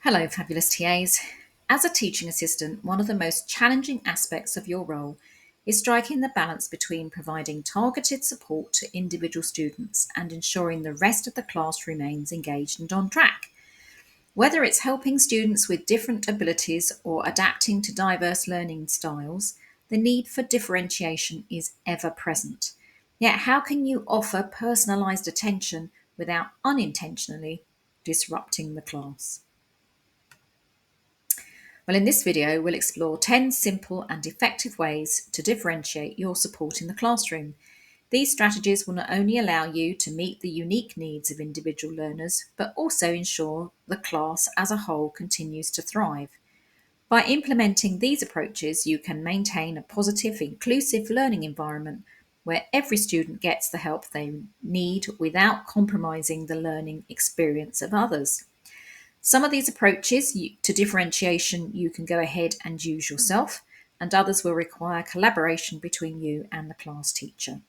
Hello, fabulous TAs. As a teaching assistant, one of the most challenging aspects of your role is striking the balance between providing targeted support to individual students and ensuring the rest of the class remains engaged and on track. Whether it's helping students with different abilities or adapting to diverse learning styles, the need for differentiation is ever present. Yet, how can you offer personalised attention without unintentionally disrupting the class? Well, in this video, we'll explore 10 simple and effective ways to differentiate your support in the classroom. These strategies will not only allow you to meet the unique needs of individual learners, but also ensure the class as a whole continues to thrive. By implementing these approaches, you can maintain a positive, inclusive learning environment where every student gets the help they need without compromising the learning experience of others. Some of these approaches to differentiation you can go ahead and use yourself, and others will require collaboration between you and the class teacher.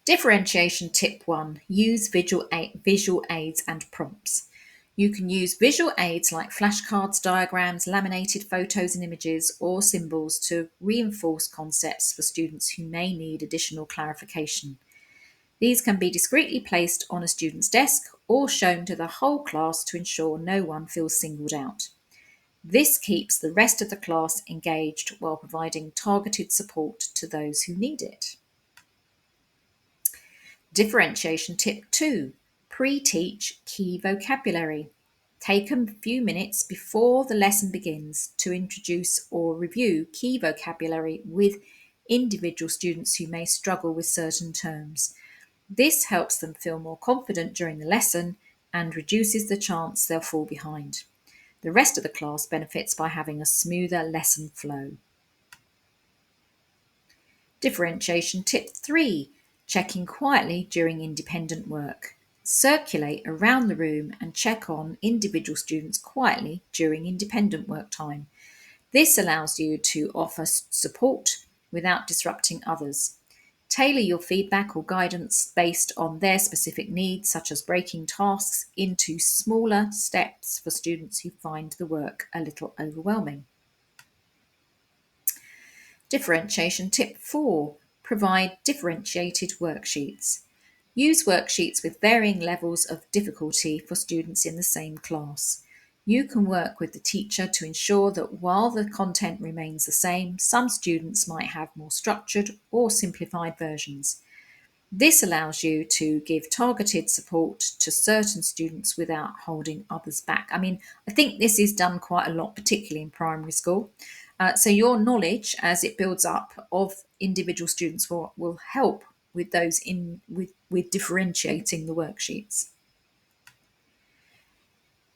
Differentiation tip 1: use visual aids and prompts. You can use visual aids like flashcards, diagrams, laminated photos and images, or symbols to reinforce concepts for students who may need additional clarification. These can be discreetly placed on a student's desk or shown to the whole class to ensure no one feels singled out. This keeps the rest of the class engaged while providing targeted support to those who need it. Differentiation tip 2: pre-teach key vocabulary. Take a few minutes before the lesson begins to introduce or review key vocabulary with individual students who may struggle with certain terms. This helps them feel more confident during the lesson and reduces the chance they'll fall behind. The rest of the class benefits by having a smoother lesson flow. Differentiation tip 3: checking quietly during independent work. Circulate around the room and check on individual students quietly during independent work time. This allows you to offer support without disrupting others. Tailor your feedback or guidance based on their specific needs, such as breaking tasks into smaller steps for students who find the work a little overwhelming. Differentiation tip 4: provide differentiated worksheets. Use worksheets with varying levels of difficulty for students in the same class. You can work with the teacher to ensure that while the content remains the same, some students might have more structured or simplified versions. This allows you to give targeted support to certain students without holding others back. I think this is done quite a lot, particularly in primary school. So your knowledge as it builds up of individual students will help with those with differentiating the worksheets.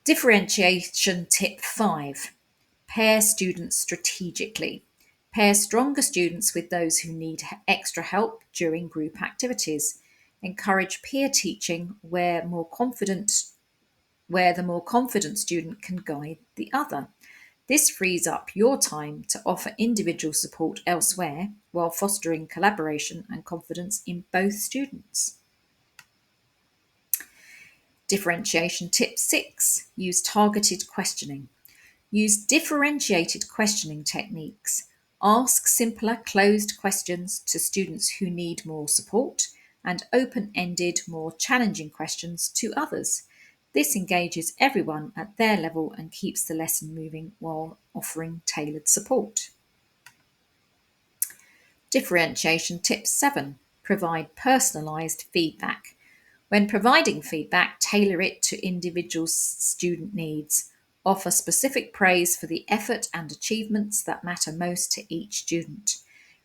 Differentiation tip 5: pair students strategically. Pair stronger students with those who need extra help during group activities. Encourage peer teaching where the more confident student can guide the other. This frees up your time to offer individual support elsewhere while fostering collaboration and confidence in both students. Differentiation tip 6: use targeted questioning. Use differentiated questioning techniques. Ask simpler, closed questions to students who need more support and open ended, more challenging questions to others. This engages everyone at their level and keeps the lesson moving while offering tailored support. Differentiation tip 7: provide personalised feedback. When providing feedback, tailor it to individual student needs. Offer specific praise for the effort and achievements that matter most to each student.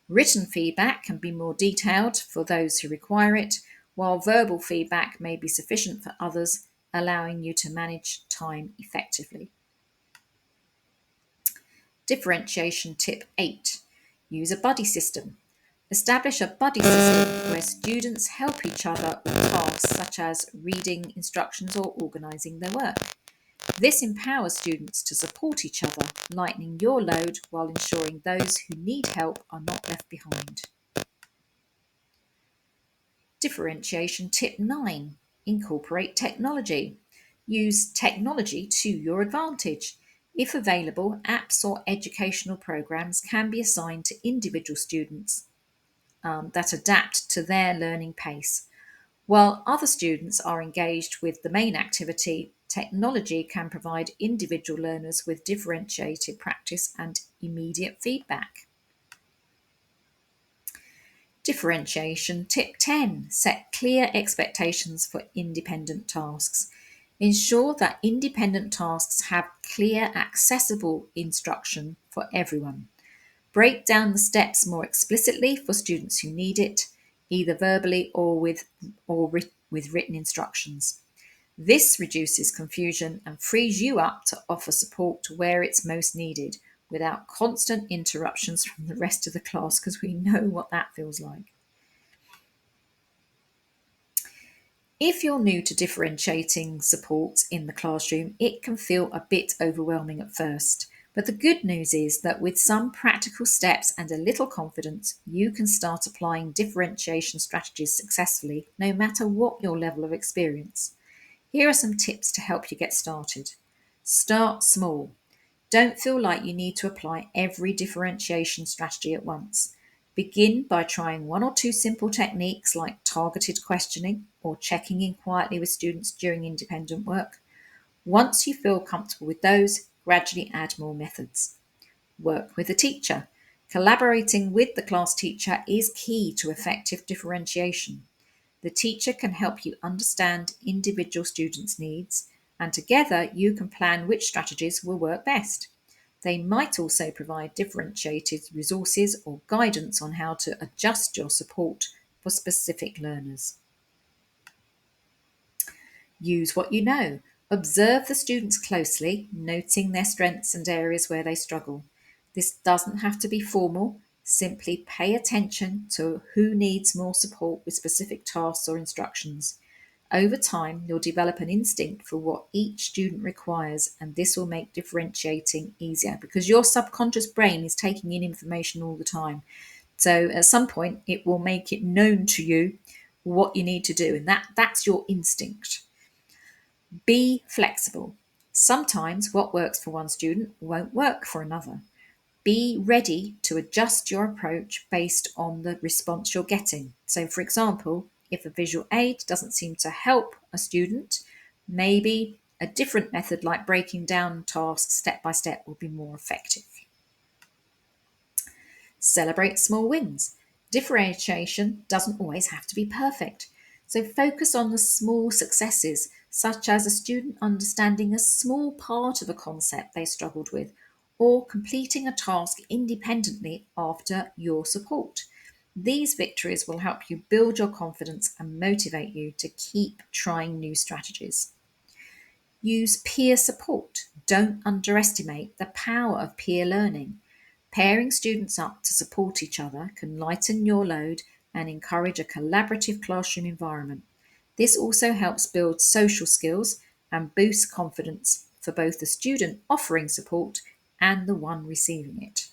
Written feedback can be more detailed for those who require it, while verbal feedback may be sufficient for others, allowing you to manage time effectively. Differentiation tip 8: use a buddy system. Establish a buddy system where students help each other with tasks such as reading instructions or organising their work. This empowers students to support each other, lightening your load while ensuring those who need help are not left behind. Differentiation tip 9: incorporate technology. Use technology to your advantage. If available, apps or educational programs can be assigned to individual students that adapt to their learning pace. While other students are engaged with the main activity, technology can provide individual learners with differentiated practice and immediate feedback. Differentiation tip 10: set clear expectations for independent tasks. Ensure that independent tasks have clear, accessible instruction for everyone. Break down the steps more explicitly for students who need it, either verbally or with written instructions. This reduces confusion and frees you up to offer support where it's most needed without constant interruptions from the rest of the class, because we know what that feels like. If you're new to differentiating support in the classroom, it can feel a bit overwhelming at first. But the good news is that with some practical steps and a little confidence, you can start applying differentiation strategies successfully, no matter what your level of experience. Here are some tips to help you get started. Start small. Don't feel like you need to apply every differentiation strategy at once. Begin by trying one or two simple techniques like targeted questioning or checking in quietly with students during independent work. Once you feel comfortable with those, gradually add more methods. Work with a teacher. Collaborating with the class teacher is key to effective differentiation. The teacher can help you understand individual students' needs, and together you can plan which strategies will work best. They might also provide differentiated resources or guidance on how to adjust your support for specific learners. Use what you know. Observe the students closely, noting their strengths and areas where they struggle. This doesn't have to be formal. Simply pay attention to who needs more support with specific tasks or instructions. Over time, you'll develop an instinct for what each student requires, and this will make differentiating easier because your subconscious brain is taking in information all the time. So at some point, it will make it known to you what you need to do, and that's your instinct. Be flexible. Sometimes what works for one student won't work for another. Be ready to adjust your approach based on the response you're getting. So, for example, if a visual aid doesn't seem to help a student, maybe a different method like breaking down tasks step by step will be more effective. Celebrate small wins. Differentiation doesn't always have to be perfect. So focus on the small successes, such as a student understanding a small part of a concept they struggled with, or completing a task independently after your support. These victories will help you build your confidence and motivate you to keep trying new strategies. Use peer support. Don't underestimate the power of peer learning. Pairing students up to support each other can lighten your load and encourage a collaborative classroom environment. This also helps build social skills and boost confidence for both the student offering support and the one receiving it.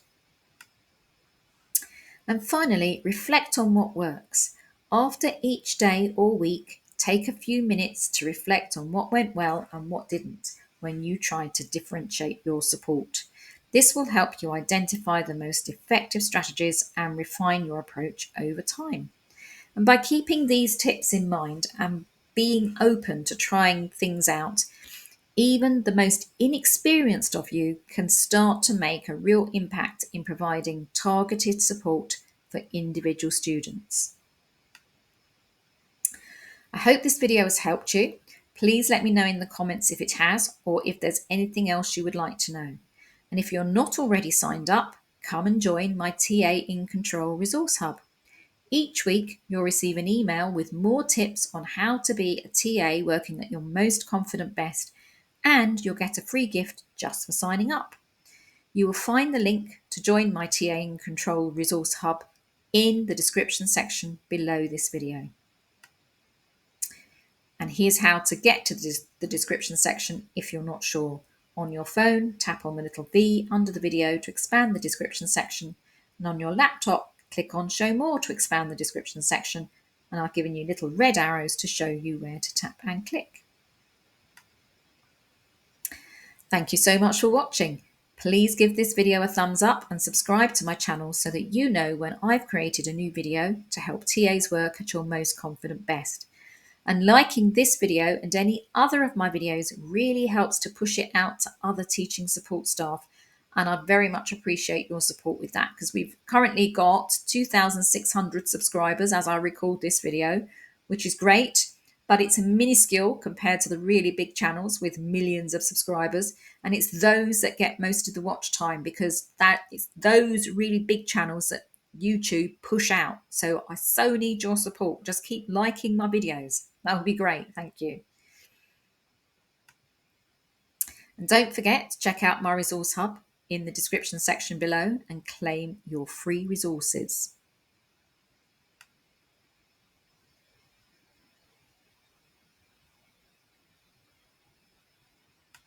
And finally, reflect on what works. After each day or week, take a few minutes to reflect on what went well and what didn't when you tried to differentiate your support. This will help you identify the most effective strategies and refine your approach over time. And by keeping these tips in mind and being open to trying things out, even the most inexperienced of you can start to make a real impact in providing targeted support for individual students. I hope this video has helped you. Please let me know in the comments if it has, or if there's anything else you would like to know. And if you're not already signed up, come and join my TA in Control Resource Hub. Each week, you'll receive an email with more tips on how to be a TA working at your most confident best, and you'll get a free gift just for signing up. You will find the link to join my TA in Control Resource Hub in the description section below this video. And here's how to get to the description section if you're not sure. On your phone, tap on the little V under the video to expand the description section. And on your laptop, click on Show More to expand the description section. And I've given you little red arrows to show you where to tap and click. Thank you so much for watching. Please give this video a thumbs up and subscribe to my channel so that you know when I've created a new video to help TAs work at your most confident best. And liking this video and any other of my videos really helps to push it out to other teaching support staff. And I'd very much appreciate your support with that, because we've currently got 2,600 subscribers as I record this video, which is great, but it's a minuscule compared to the really big channels with millions of subscribers. And it's those that get most of the watch time, because that is those really big channels that YouTube push out. So I so need your support. Just keep liking my videos. That would be great. Thank you. And don't forget to check out my resource hub in the description section below and claim your free resources.